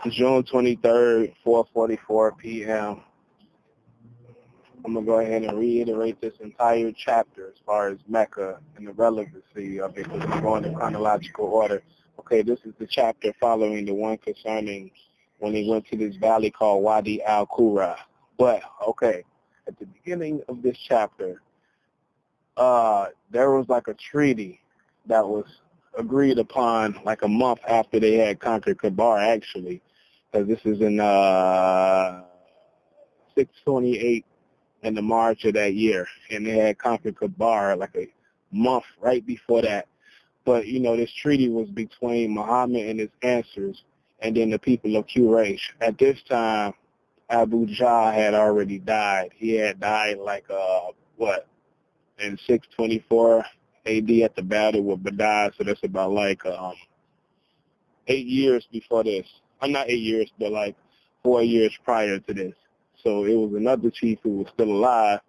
June 23rd, 4:44 p.m. I'm going to go ahead and reiterate this entire chapter as far as Mecca and the relevancy of it because I'm going in chronological order. Okay, this is the chapter following the one concerning when he went to this valley called Wadi al-Qura. But, okay, at the beginning of this chapter, there was like a treaty that was agreed upon like a month after they had conquered Kabar, actually, because this is in 628 in the March of that year, and they had conquered Kabar like a month right before that. But, this treaty was between Muhammad and his answers and then the people of Quraysh. At this time, Abu Jahl had already died. He had died like, in 624 AD at the battle with Badr, so that's about like 8 years before this. I'm not 8 years, but like 4 years prior to this. So it was another chief who was still alive.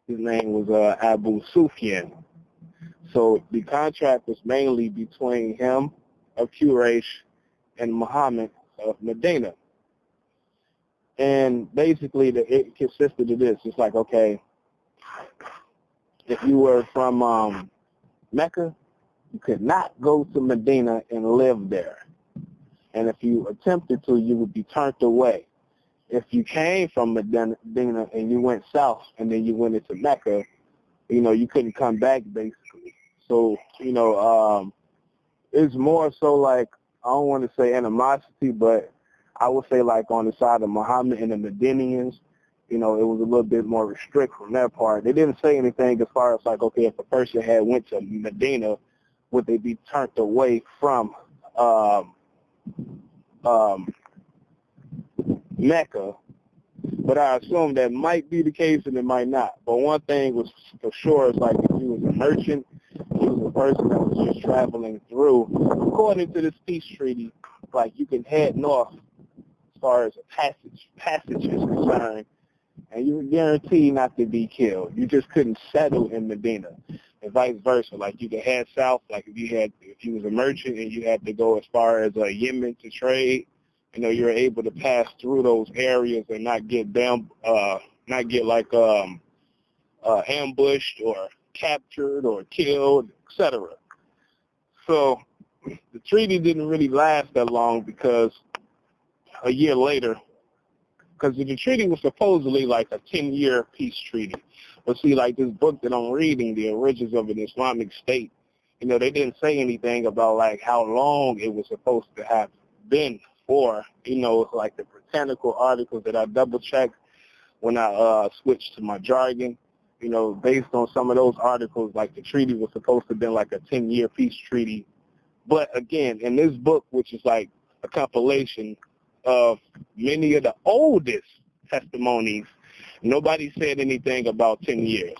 His name was Abu Sufyan. So the contract was mainly between him of Quraysh and Muhammad of Medina. And basically it consisted of this. It's like, okay, if you were from Mecca, you could not go to Medina and live there. And if you attempted to, you would be turned away. If you came from Medina and you went south and then you went into Mecca, you couldn't come back basically. So, it's more so like, I don't want to say animosity, but I would say like on the side of Muhammad and the Medinians, it was a little bit more restrict from their part. They didn't say anything as far as like, okay, if a person had went to Medina, would they be turned away from Mecca? But I assume that might be the case and it might not. But one thing was for sure is like if you was a merchant, you was a person that was just traveling through, according to this peace treaty, like you can head north as far as a passage is concerned, and you were guaranteed not to be killed. You just couldn't settle in Medina, and vice versa. Like you could head south. Like if you was a merchant and you had to go as far as Yemen to trade, you're able to pass through those areas and not get ambushed or captured or killed, etc. So the treaty didn't really last that long because a year later, because the treaty was supposedly like a 10-year peace treaty. But see, like this book that I'm reading, The Origins of an Islamic State, they didn't say anything about like how long it was supposed to have been for. Like the botanical articles that I double-checked when I switched to my jargon, based on some of those articles, like the treaty was supposed to have been like a 10-year peace treaty. But again, in this book, which is like a compilation of many of the oldest testimonies, nobody said anything about 10 years.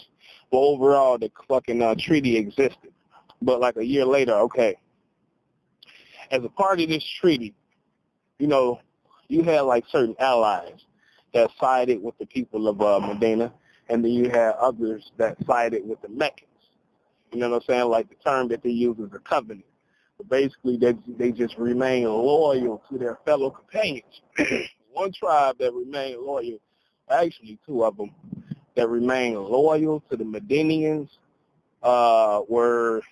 But overall, the fucking treaty existed. But like a year later, okay, as a part of this treaty, you had like certain allies that sided with the people of Medina, and then you had others that sided with the Meccans. You know what I'm saying? Like the term that they use is a covenant. But basically, they just remain loyal to their fellow companions. One tribe that remained loyal, actually two of them, that remained loyal to the Medinians were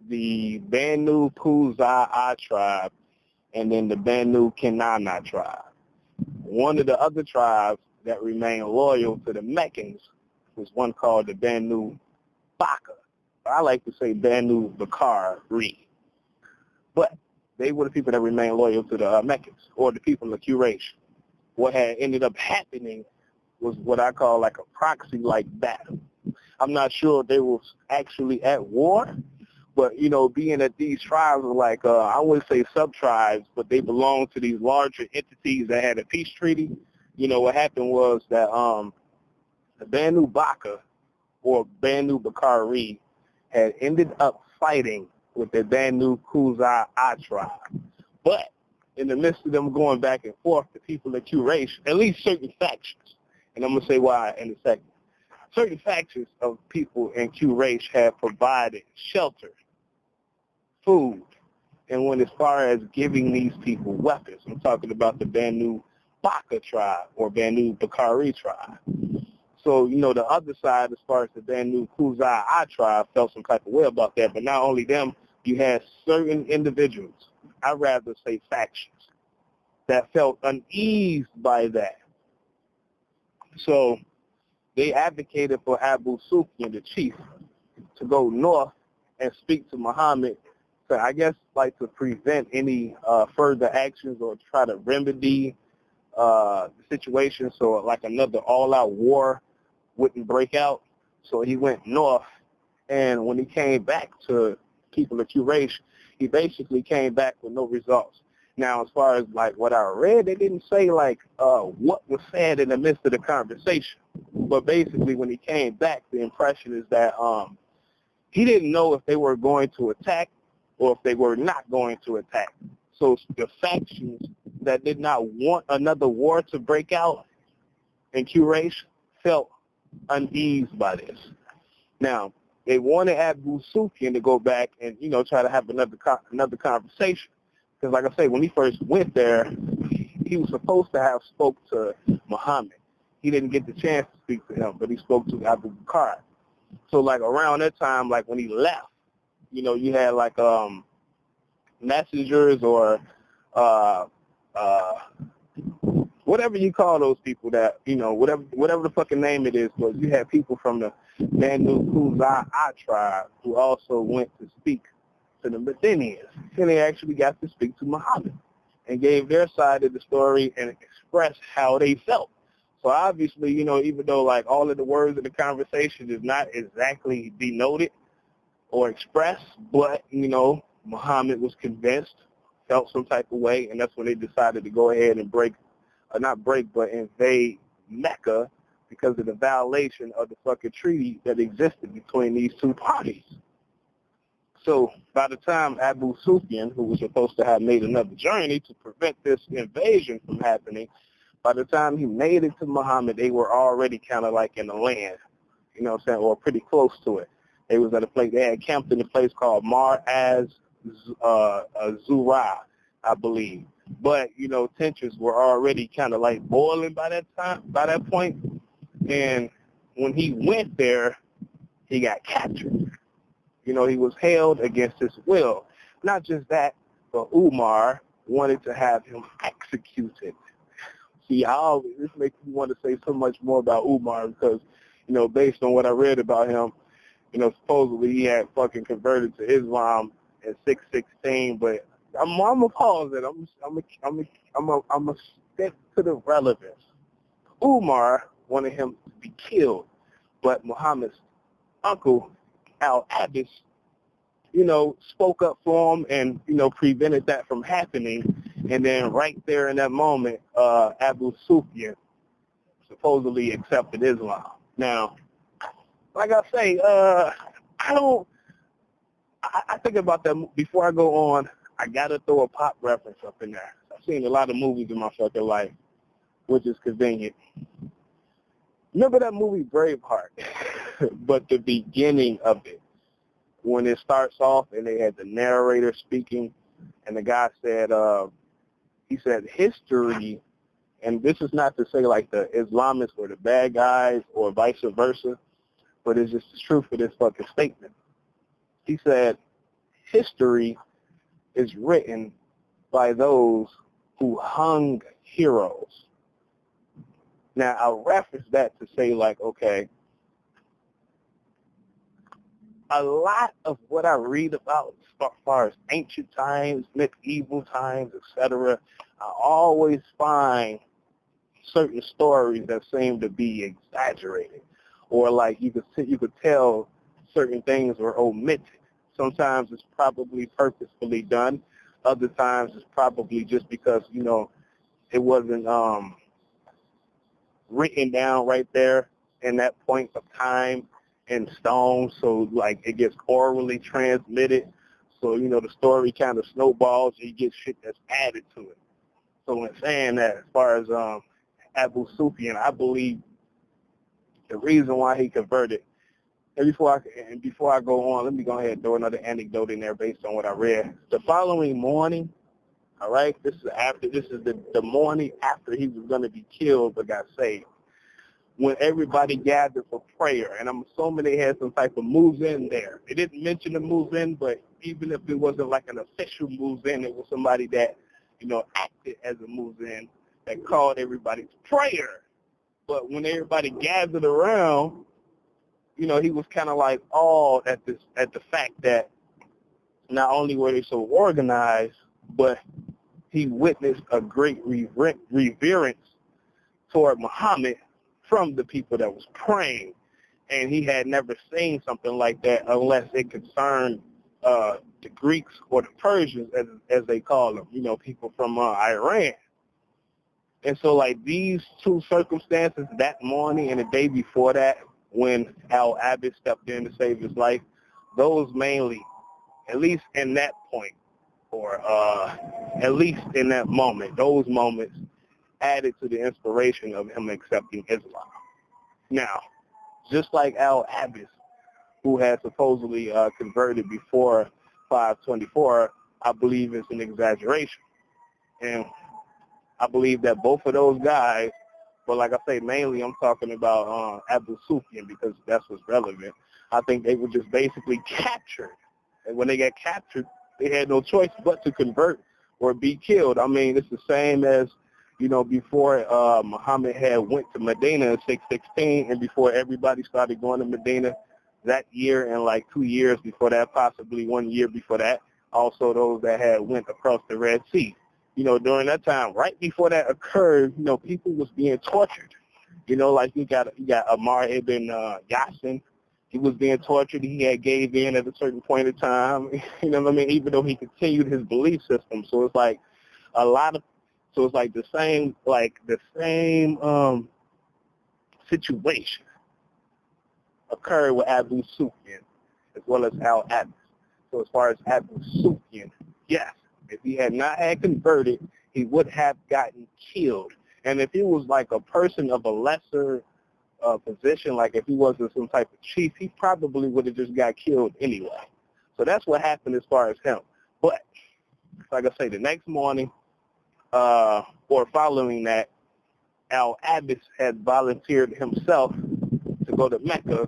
the Banu Kuza'a tribe and then the Banu Kenana tribe. One of the other tribes that remained loyal to the Meccans was one called the Banu Baka. I like to say Banu Bakari. But they were the people that remained loyal to the Meccans or the people of Quraysh. What had ended up happening was what I call like a proxy-like battle. I'm not sure if they were actually at war, but, being that these tribes were like, I wouldn't say sub-tribes, but they belonged to these larger entities that had a peace treaty, what happened was that the Banu Baka or Banu Bakari had ended up fighting with the Banu Kuza'a tribe. But in the midst of them going back and forth, the people of Quraysh, at least certain factions, and I'm going to say why in a second, certain factions of people in Quraysh had provided shelter, food, and went as far as giving these people weapons. I'm talking about the Banu Baka tribe or Banu Bakari tribe. So, the other side, as far as the Banu Khuzai tribe, felt some type of way about that. But not only them, you had certain individuals, I'd rather say factions, that felt uneased by that. So they advocated for Abu Sufyan, the chief, to go north and speak to Muhammad, to, I guess, like to prevent any further actions or try to remedy the situation so like another all-out war wouldn't break out. So he went north, and when he came back to people of Quraysh, he basically came back with no results. Now, as far as like what I read, they didn't say like what was said in the midst of the conversation. But basically, when he came back, the impression is that he didn't know if they were going to attack or if they were not going to attack. So the factions that did not want another war to break out in Quraysh felt uneased by this. Now, they wanted Abu Sufyan to go back and, try to have another conversation. Because, like I say, when he first went there, he was supposed to have spoke to Muhammad. He didn't get the chance to speak to him, but he spoke to Abu Bakr. So, like, around that time, like, when he left, you had, like, messengers or whatever you call those people that, whatever the fucking name it is, but you had people from the Banu Khuzai tribe who also went to speak to the Medinians. And they actually got to speak to Muhammad and gave their side of the story and expressed how they felt. So obviously, even though like all of the words of the conversation is not exactly denoted or expressed, but, Muhammad was convinced, felt some type of way, and that's when they decided to go ahead and invade Mecca because of the violation of the fucking treaty that existed between these two parties. So by the time Abu Sufyan, who was supposed to have made another journey to prevent this invasion from happening, by the time he made it to Muhammad, they were already kind of like in the land, or pretty close to it. They was at a place, they had camped in a place called Mar Zura, I believe. But, tensions were already kind of like boiling by that point. And when he went there, he got captured. He was held against his will. Not just that, but Umar wanted to have him executed. See, this makes me want to say so much more about Umar because, based on what I read about him, supposedly he had fucking converted to Islam in 616, but I'm gonna pause it. I'm gonna stick to the relevance. Umar wanted him to be killed, but Muhammad's uncle Al-Abbas, spoke up for him and, prevented that from happening. And then right there in that moment, Abu Sufyan supposedly accepted Islam. Now, like I say, I think about that before I go on. I gotta throw a pop reference up in there. I've seen a lot of movies in my fucking life, which is convenient. Remember that movie Braveheart? But the beginning of it, when it starts off and they had the narrator speaking, and the guy said, he said history, and this is not to say like the Islamists were the bad guys or vice versa, but it's just the truth of this fucking statement. He said, history is written by those who hung heroes. Now, I'll reference that to say, like, okay, a lot of what I read about as far as ancient times, medieval times, etc., I always find certain stories that seem to be exaggerated, or like you could tell certain things were omitted. Sometimes it's probably purposefully done. Other times it's probably just because, it wasn't written down right there in that point of time in stone. So, like, it gets orally transmitted. So, the story kind of snowballs and you get shit that's added to it. So in saying that, as far as Abu Sufyan, I believe the reason why he converted before I go on, let me go ahead and throw another anecdote in there based on what I read. The following morning, all right, this is the morning after he was going to be killed but got saved, when everybody gathered for prayer, and I'm assuming they had some type of move-in there. They didn't mention the move-in, but even if it wasn't like an official move-in, it was somebody that, acted as a move-in that called everybody to prayer. But when everybody gathered around, he was kind of like awed at the fact that not only were they so organized, but he witnessed a great reverence toward Muhammad from the people that was praying, and he had never seen something like that unless it concerned the Greeks or the Persians, as they call them, people from Iran. And so, like, these two circumstances, that morning and the day before that, when Al-Abbas stepped in to save his life, those mainly, at least in that point, or at least in that moment, those moments added to the inspiration of him accepting Islam. Now, just like Al-Abbas, who had supposedly converted before 524, I believe it's an exaggeration. And I believe that both of those guys, but like I say, mainly I'm talking about Abu Sufyan because that's what's relevant. I think they were just basically captured. And when they got captured, they had no choice but to convert or be killed. I mean, it's the same as, before Muhammad had went to Medina in 616, and before everybody started going to Medina that year and like 2 years before that, possibly 1 year before that, also those that had went across the Red Sea. During that time, right before that occurred, people was being tortured. Like you got Ammar ibn Yassin. He was being tortured. He had gave in at a certain point in time. You know what I mean? Even though he continued his belief system. So it's like the same situation occurred with Abu Sufyan as well as Al-Abbas. So as far as Abu Sufyan, yes, if he had not had converted, he would have gotten killed. And if he was like a person of a lesser position, like if he wasn't some type of chief, he probably would have just got killed anyway. So that's what happened as far as him. But like I say, the next morning or following that, Al-Abbas had volunteered himself to go to Mecca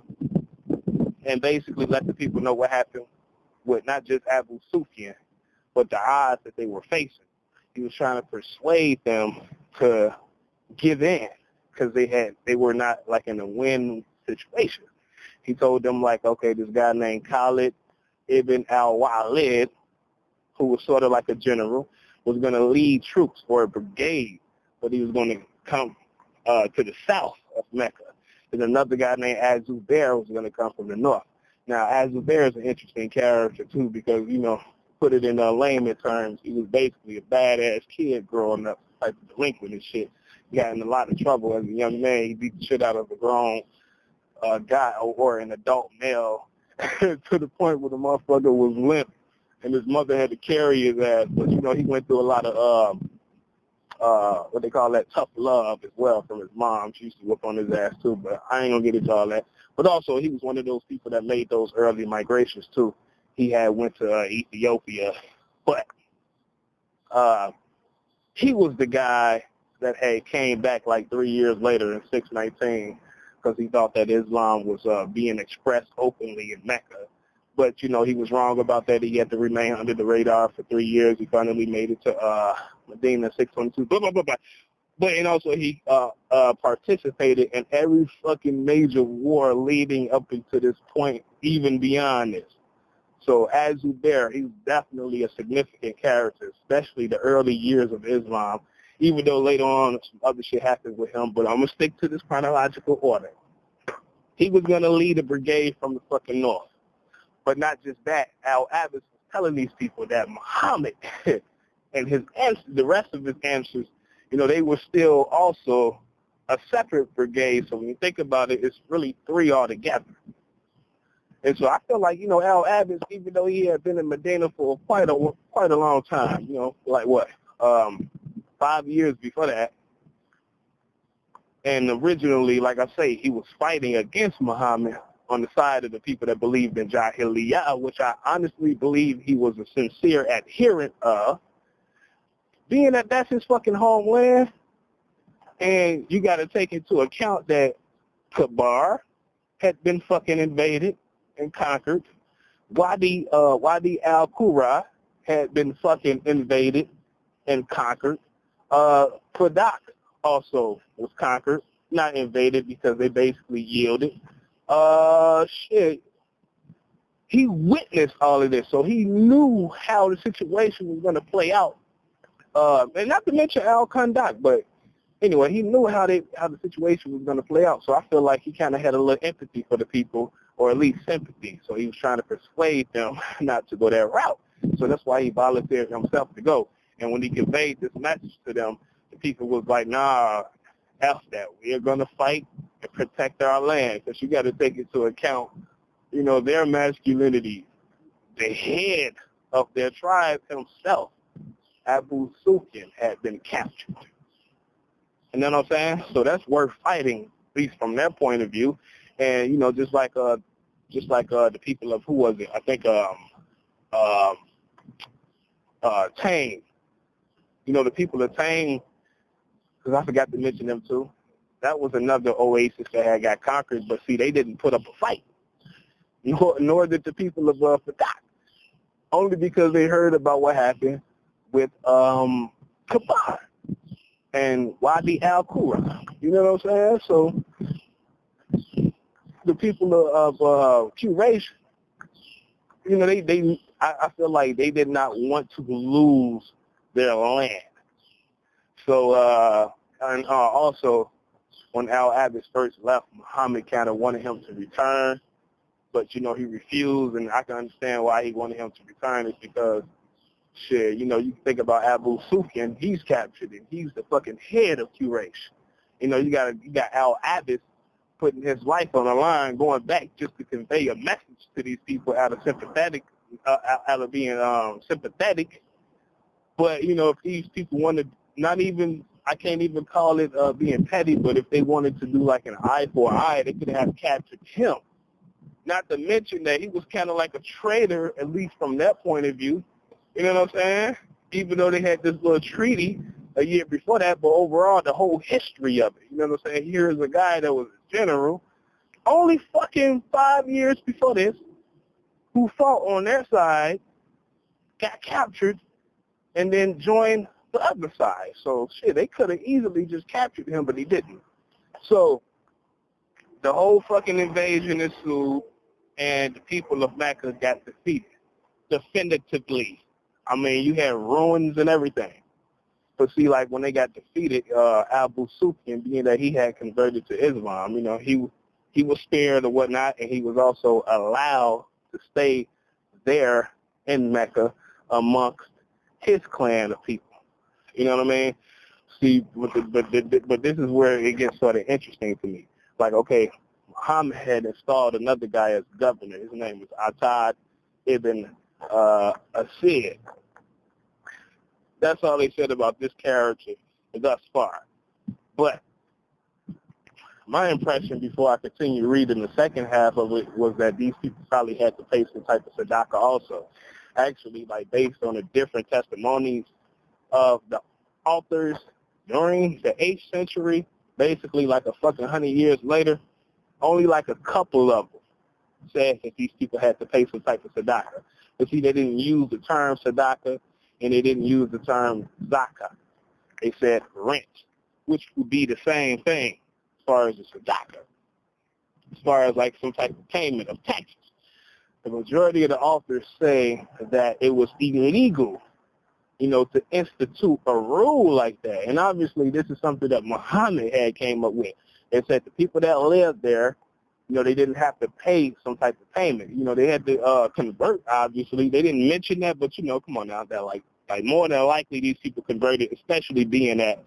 and basically let the people know what happened with not just Abu Sufyan, but the odds that they were facing. He was trying to persuade them to give in because they were not like in a win situation. He told them like, okay, this guy named Khalid ibn al-Walid, who was sort of like a general, was going to lead troops for a brigade, but he was going to come to the south of Mecca. And another guy named Az-Zubair was going to come from the north. Now, Az-Zubair is an interesting character, too, because, put it in layman terms, he was basically a badass kid growing up, like delinquent and shit. He got in a lot of trouble as a young man. He beat the shit out of a grown guy or an adult male to the point where the motherfucker was limp and his mother had to carry his ass. But, he went through a lot of, what they call that, tough love as well from his mom. She used to whoop on his ass, too, but I ain't going to get into all that. But also, he was one of those people that made those early migrations, too. He had went to Ethiopia, but he was the guy that had came back like 3 years later in 619 because he thought that Islam was being expressed openly in Mecca. But, he was wrong about that. He had to remain under the radar for 3 years. He finally made it to Medina 622, blah, blah, blah, blah. But, and also he participated in every fucking major war leading up into this point, even beyond this. So Az-Zubair, he's definitely a significant character, especially the early years of Islam, even though later on some other shit happened with him. But I'm going to stick to this chronological order. He was going to lead a brigade from the fucking north. But not just that. Al-Abbas was telling these people that Muhammad and the rest of his answers, they were still also a separate brigade. So when you think about it, it's really three altogether. And so I feel like, Al-Abbas, even though he had been in Medina for quite a long time, like what, 5 years before that, and originally, like I say, he was fighting against Muhammad, on the side of the people that believed in Jahiliyyah, which I honestly believe he was a sincere adherent of, being that that's his fucking homeland, and you got to take into account that Kabar had been fucking invaded and conquered. Wadi al-Qura had been fucking invaded and conquered. Pradak also was conquered, not invaded because they basically yielded. He witnessed all of this, so he knew how the situation was going to play out. And not to mention Al-Kandak, but anyway, he knew how the situation was going to play out. So I feel like he kind of had a little empathy for the people, or at least sympathy. So he was trying to persuade them not to go that route. So that's why he volunteered himself to go. And when he conveyed this message to them, the people was like, nah, F that. We're going to fight and protect our land. Because you got to take into account, you know, their masculinity. The head of their tribe himself, Abu Sufyan, had been captured. You know what I'm saying? So that's worth fighting, at least from their point of view. And, you know, just like the people of, who was it? I think Tame. You know, the people of Tame, because I forgot to mention them too. That was another oasis that had got conquered, but see, they didn't put up a fight. Nor did the people of Fadak. Only because they heard about what happened with Kabar and Wadi al-Qura. You know what I'm saying? So the people of Quraysh, you know, I feel like they did not want to lose their land. So, and also, when Al-Abbas first left, Muhammad kind of wanted him to return, but, you know, he refused, and I can understand why he wanted him to return. It's because, shit, you know, you think about Abu Sufyan, he's captured, and he's the fucking head of Quraysh. You know, you got Al-Abbas putting his life on the line, going back just to convey a message to these people out of being sympathetic. But, you know, if these people wanted, I can't even call it being petty, but if they wanted to do like an eye for an eye, they could have captured him. Not to mention that he was kind of like a traitor, at least from their point of view. You know what I'm saying? Even though they had this little treaty a year before that, but overall, the whole history of it. You know what I'm saying? Here's a guy that was a general, only fucking 5 years before this, who fought on their side, got captured, and then joined the other side. So, shit, they could have easily just captured him, but he didn't. So, the whole fucking invasion ensued, and the people of Mecca got defeated, definitively. I mean, you had ruins and everything. But see, like, when they got defeated, Abu Sufyan, being that he had converted to Islam, you know, he was spared or whatnot, and he was also allowed to stay there in Mecca amongst his clan of people. You know what I mean? See, but this is where it gets sort of interesting to me. Like, okay, Muhammad had installed another guy as governor. His name was Atad ibn Asid. That's all they said about this character thus far. But my impression before I continue reading the second half of it was that these people probably had to pay some type of tzedakah also. Actually, like, based on the different testimonies of the authors during the 8th century, basically like a fucking 100 years later, only like a couple of them said that these people had to pay some type of tzedakah. But see, they didn't use the term tzedakah, and they didn't use the term zakah. They said rent, which would be the same thing as far as the tzedakah, as far as like some type of payment of taxes. The majority of the authors say that it was illegal, you know, to institute a rule like that. And obviously this is something that Muhammad had came up with. They said the people that lived there, you know, they didn't have to pay some type of payment. You know, they had to convert, obviously. They didn't mention that, but, you know, come on now, that like more than likely these people converted, especially being that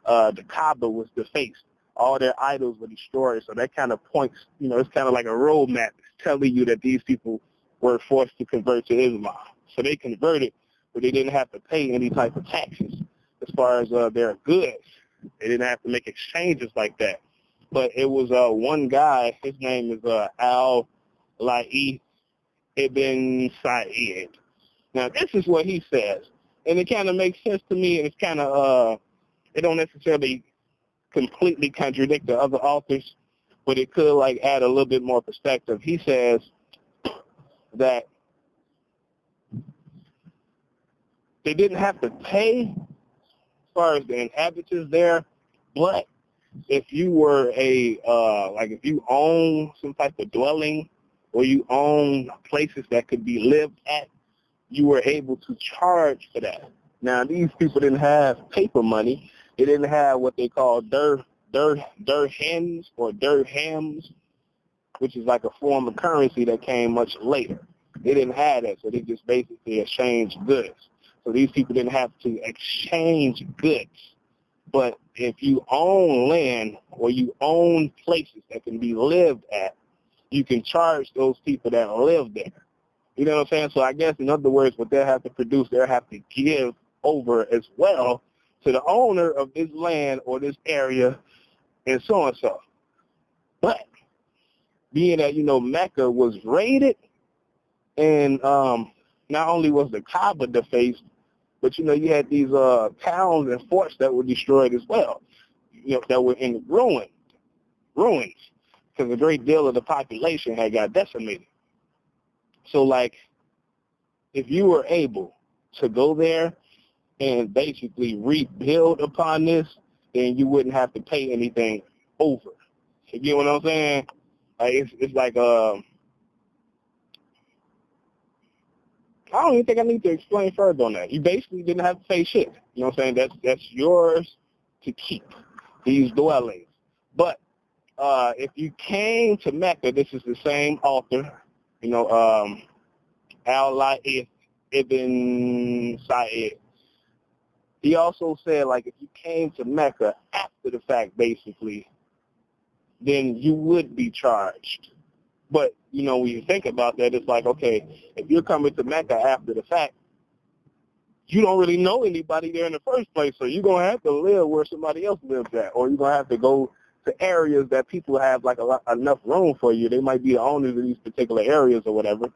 the Kaaba was defaced. All their idols were destroyed. So that kind of points, you know, it's kind of like a roadmap telling you that these people were forced to convert to Islam. So they converted, but they didn't have to pay any type of taxes as far as their goods. They didn't have to make exchanges like that. But it was one guy, his name is La'i ibn Sa'id. Now, this is what he says, and it kind of makes sense to me, and it's kind of, it don't necessarily completely contradict the other authors, but it could, like, add a little bit more perspective. He says that they didn't have to pay as far as the inhabitants there, but if you were like if you own some type of dwelling or you own places that could be lived at, you were able to charge for that. Now, these people didn't have paper money. They didn't have what they call dirhams or dirhams, which is like a form of currency that came much later. They didn't have that, so they just basically exchanged goods. So these people didn't have to exchange goods. But if you own land or you own places that can be lived at, you can charge those people that live there. You know what I'm saying? So I guess, in other words, what they'll have to produce, they'll have to give over as well to the owner of this land or this area and so and so. But being that, Mecca was raided, and not only was the Kaaba defaced, but, you had these towns and forts that were destroyed as well, that were in ruins, because a great deal of the population had got decimated. So, like, if you were able to go there and basically rebuild upon this, then you wouldn't have to pay anything over. You get what I'm saying? Like, it's like, I don't even think I need to explain further on that. You basically didn't have to pay shit. You know what I'm saying? That's yours to keep, these dwellings. But if you came to Mecca, this is the same author, Al-Laith ibn Sa'id. He also said, like, if you came to Mecca after the fact, basically, then you would be charged. But, when you think about that, it's like, okay, if you're coming to Mecca after the fact, you don't really know anybody there in the first place, so you're going to have to live where somebody else lives at, or you're going to have to go to areas that people have, like, enough room for you. They might be the owners of these particular areas or whatever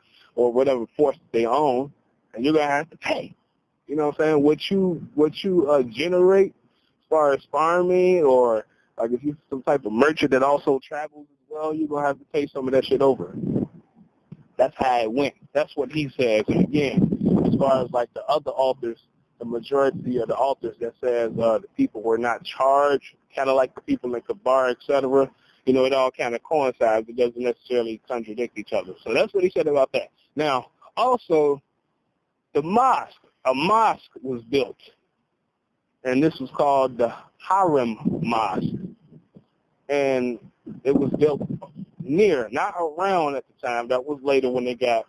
force they own, and you're going to have to pay. You know what I'm saying? What you generate as far as farming, or like if you're some type of merchant that also travels as well, you're going to have to pay some of that shit over. That's how it went. That's what he says. And again, as far as like the other authors, the majority of the authors that says the people were not charged, kind of like the people in Kabar, etc., it all kind of coincides. It doesn't necessarily contradict each other. So that's what he said about that. Now, also, a mosque was built, and this was called the Haram Mosque, and it was built near, not around at the time. That was later when they got,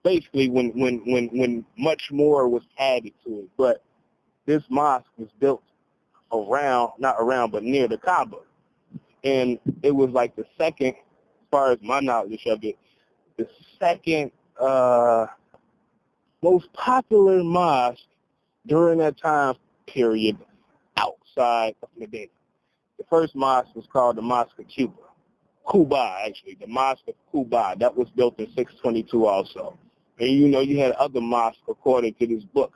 basically when much more was added to it. But this mosque was built not near the Kaaba, and it was like the second, as far as my knowledge of it, the second most popular mosque during that time period outside of Medina. The first mosque was called the Mosque of Quba, actually, the Mosque of Quba. That was built in 622 also. And you had other mosques, according to this book,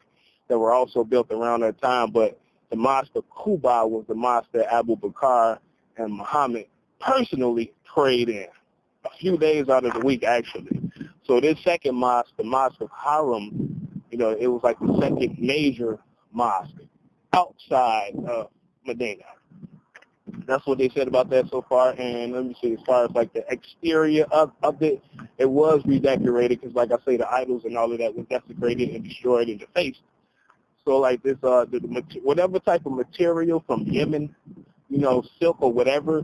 that were also built around that time, but the Mosque of Quba was the mosque that Abu Bakr and Muhammad personally prayed in a few days out of the week, actually. So this second mosque, the Mosque of Haram, it was like the second major mosque outside of Medina. That's what they said about that so far. And let me see, as far as like the exterior of it, it was redecorated because, like I say, the idols and all of that was desecrated and destroyed and defaced. So like this, whatever type of material from Yemen, silk or whatever,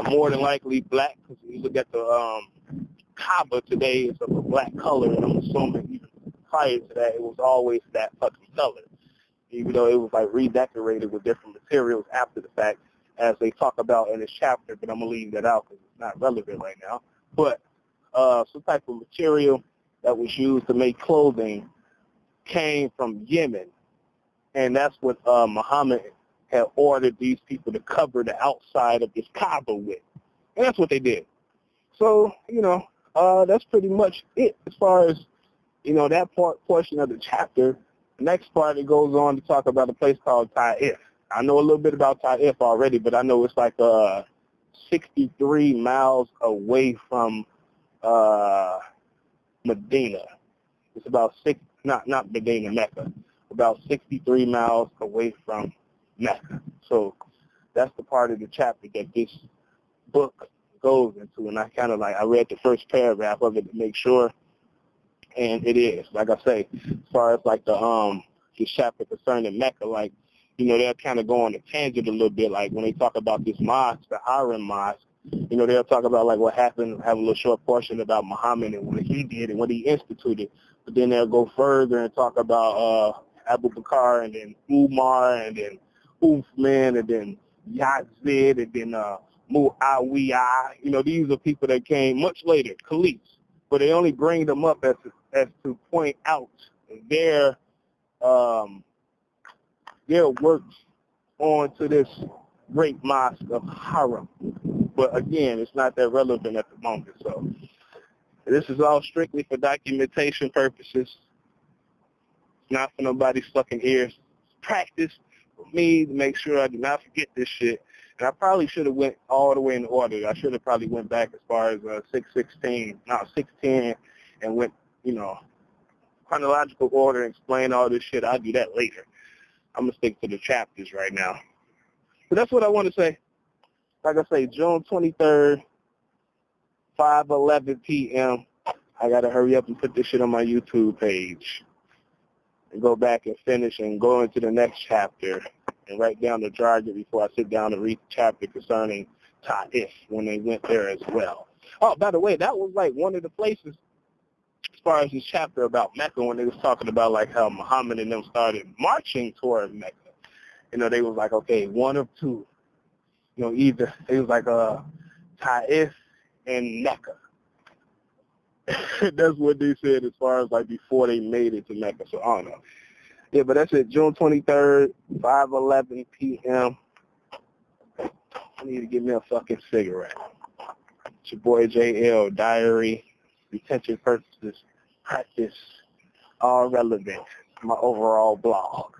more than likely black, because when you look at the Kaaba today, it's of a black color, and I'm assuming even prior to that, it was always that fucking color, even though it was like redecorated with different materials after the fact, as they talk about in this chapter, but I'm going to leave that out because it's not relevant right now. But some type of material that was used to make clothing came from Yemen, and that's what Muhammad had ordered these people to cover the outside of this Kaaba with. And that's what they did. So, that's pretty much it as far as, that portion of the chapter. The next part, it goes on to talk about a place called Taif. I know a little bit about Taif already, but I know it's like 63 miles away from Medina. It's about not Medina, Mecca, about 63 miles away from Mecca. So that's the part of the chapter that this book goes into, and I read the first paragraph of it to make sure, and it is, like I say, as far as like this chapter concerning Mecca, like, they'll kind of go on a tangent a little bit, like when they talk about this mosque, the Haram Mosque, they'll talk about like what happened, have a little short portion about Muhammad and what he did and what he instituted, but then they'll go further and talk about Abu Bakr and then Umar and then Uthman and then Yazid and then Muawiyah. These are people that came much later, caliphs, but they only bring them up as to point out their works onto this great mosque of Haram. But again, it's not that relevant at the moment. So this is all strictly for documentation purposes. It's not for nobody's fucking ears. Practice for me to make sure I do not forget this shit. And I probably should have went all the way in order. I should have probably went back as far as 610, and went, chronological order and explain all this shit. I'll do that later. I'm going to stick to the chapters right now. But that's what I want to say. Like I say, June 23rd, 5:11 p.m. I got to hurry up and put this shit on my YouTube page and go back and finish and go into the next chapter and write down the jargon before I sit down and read the chapter concerning Taif when they went there as well. Oh, by the way, that was like one of the places as far as this chapter about Mecca when they was talking about like how Muhammad and them started marching toward Mecca. They was like, okay, one of two. Either it was like Taif and Mecca. That's what they said as far as like before they made it to Mecca. So I don't know. Yeah, but that's it. June 23rd, 5:11 p.m. I need to get me a fucking cigarette. It's your boy JL, diary, retention purposes, practice, all relevant to my overall blog.